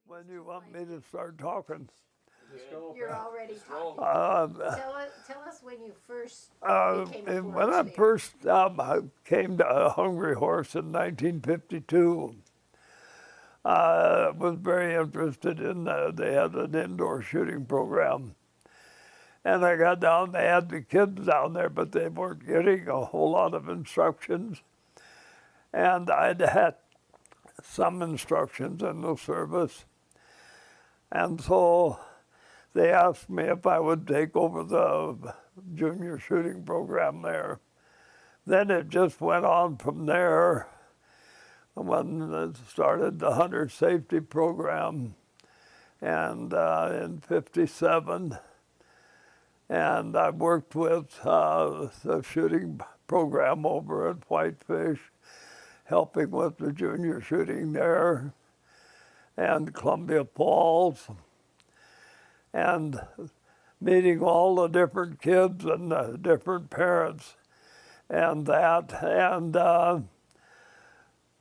When you want me to start talking? You're already talking. Tell us when you first became a When I first came to Hungry Horse in 1952, I was very interested in, they had an indoor shooting program. And I got down, they had the kids down there, but they weren't getting a whole lot of instructions. And I'd had some instructions in the service. And so they asked me if I would take over the junior shooting program there. Then it just went on from there when it started the hunter safety program and in 57. And I worked with the shooting program over at Whitefish, helping with the junior shooting there, and Columbia Falls, and meeting all the different kids and the different parents and that. And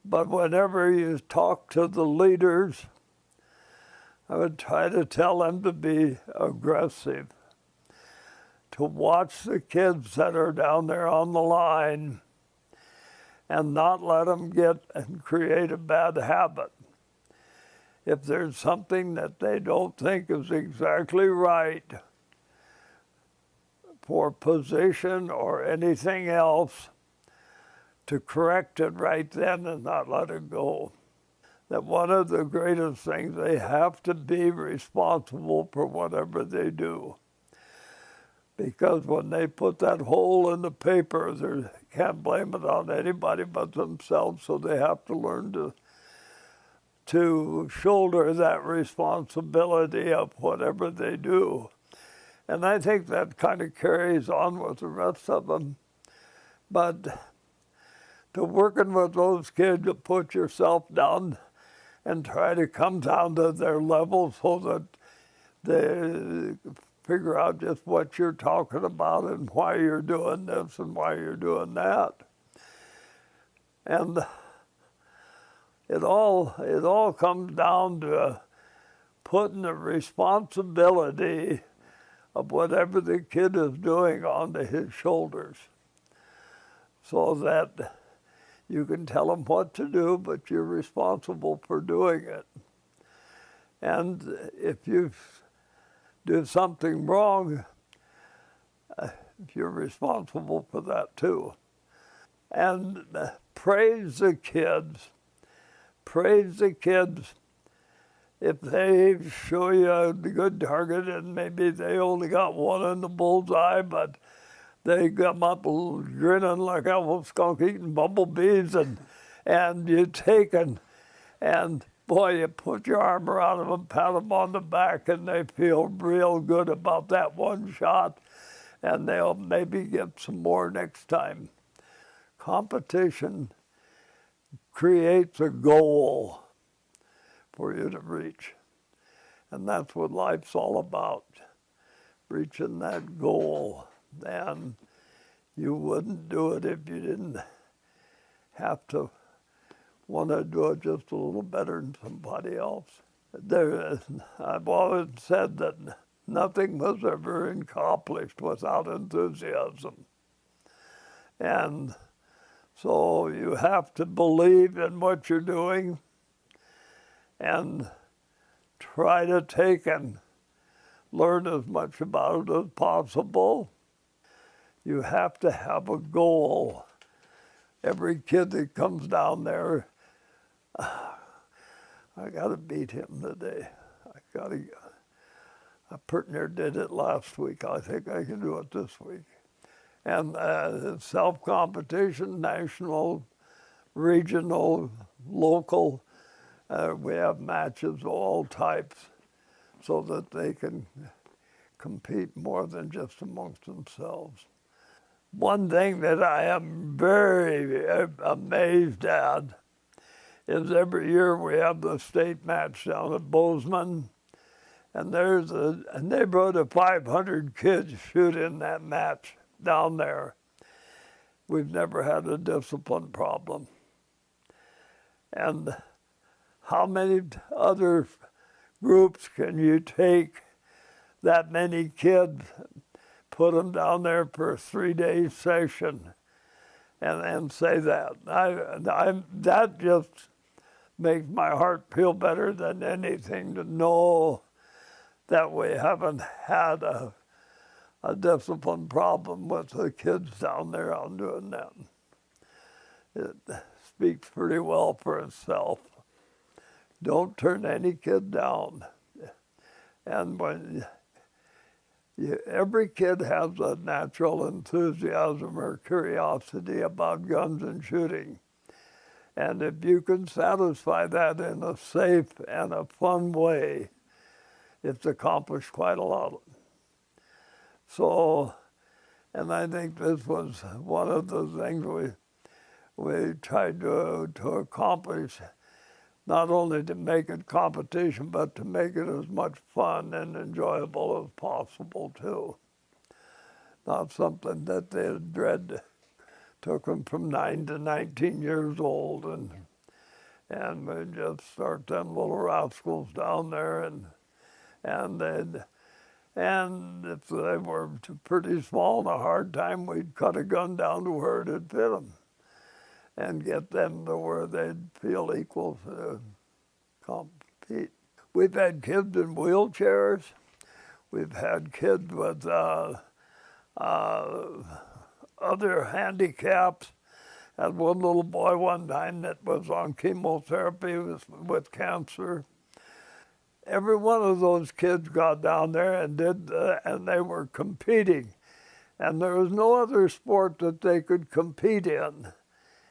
but whenever you talk to the leaders, I would try to tell them to be aggressive, to watch the kids that are down there on the line and not let them get and create a bad habit. If there's something that they don't think is exactly right for position or anything else, to correct it right then and not let it go. That one of the greatest things, they have to be responsible for whatever they do. Because when they put that hole in the paper, they can't blame it on anybody but themselves, so they have to learn to shoulder that responsibility of whatever they do. And I think that kind of carries on with the rest of them. But to working with those kids, to put yourself down and try to come down to their level so that they figure out just what you're talking about and why you're doing this and why you're doing that. And it all comes down to putting the responsibility of whatever the kid is doing onto his shoulders, so that you can tell him what to do, but you're responsible for doing it. And if you do something wrong, you're responsible for that too. And praise the kids. Praise the kids if they show you a good target and maybe they only got one in the bullseye, but they come up grinning like a skunk eating bumblebees, and you take and boy, you put your arm around them and pat them on the back, and they feel real good about that one shot, and they'll maybe get some more next time. Competition creates a goal for you to reach, and that's what life's all about, reaching that goal. And you wouldn't do it if you didn't have to want to do it just a little better than somebody else. I've always said that nothing was ever accomplished without enthusiasm. And so you have to believe in what you're doing and try to take and learn as much about it as possible. You have to have a goal. Every kid that comes down there, I got to beat him today. I pretty near did it last week. I think I can do it this week. And self-competition, national, regional, local, we have matches of all types so that they can compete more than just amongst themselves. One thing that I am very amazed at is every year we have the state match down at Bozeman, and there's a neighborhood of 500 kids shoot in that match down there. We've never had a discipline problem. And how many other groups can you take that many kids, put them down there for a 3-day session, and say that? That just makes my heart feel better than anything to know that we haven't had a discipline problem with the kids down there on doing that. It speaks pretty well for itself. Don't turn any kid down. And when every kid has a natural enthusiasm or curiosity about guns and shooting. And if you can satisfy that in a safe and a fun way, it's accomplished quite a lot. So, and I think this was one of the things we tried to accomplish, not only to make it competition, but to make it as much fun and enjoyable as possible too. Not something that they dread. Took them from 9 to 19 years old, and we just start them little rascals down there, and if they were pretty small and a hard time, we'd cut a gun down to where it'd fit them, and get them to where they'd feel equal to compete. We've had kids in wheelchairs. We've had kids with other handicaps. Had one little boy one time that was on chemotherapy with cancer. Every one of those kids got down there and and they were competing. And there was no other sport that they could compete in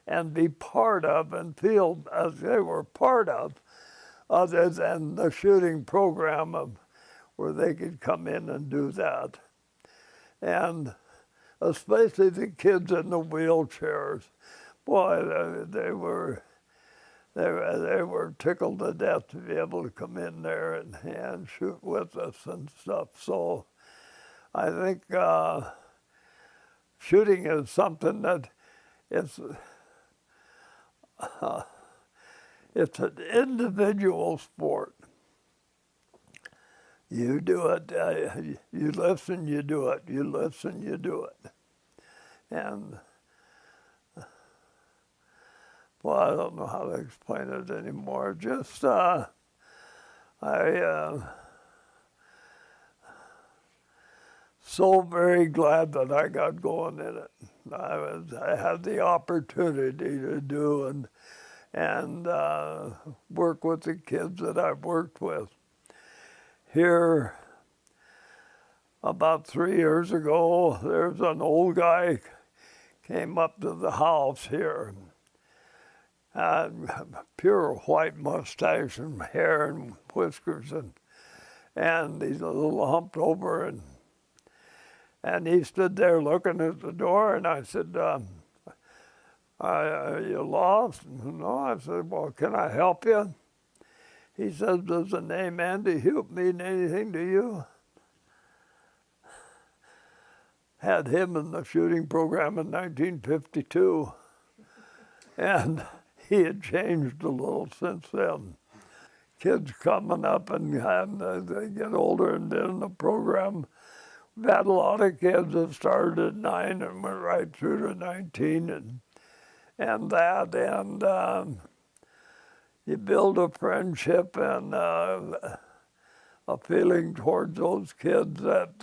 and be part of and feel as they were part of, other than the shooting program where they could come in and do that. And especially the kids in the wheelchairs, boy, they were tickled to death to be able to come in there and shoot with us and stuff. So I think shooting is something that it's an individual sport. You do it, you listen, you do it, you listen, you do it. And, well, I don't know how to explain it anymore. Just, so very glad that I got going in it. I had the opportunity to do and work with the kids that I've worked with. Here, about 3 years ago, there's an old guy came up to the house here, pure white mustache and hair and whiskers, and he's a little humped over, and he stood there looking at the door, and I said, are you lost? No, I said, well, can I help you? He says, does the name Andy Houp mean anything to you? Had him in the shooting program in 1952, and he had changed a little since then. Kids coming up and they get older and in the program. We've had a lot of kids that started at 9 and went right through to 19 and you build a friendship and a feeling towards those kids that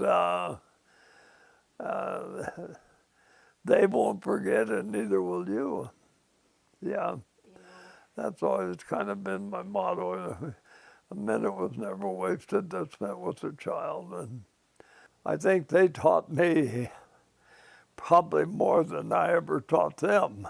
they won't forget, and neither will you. Yeah, that's always kind of been my motto. A minute was never wasted that's spent with a child. And I think they taught me probably more than I ever taught them.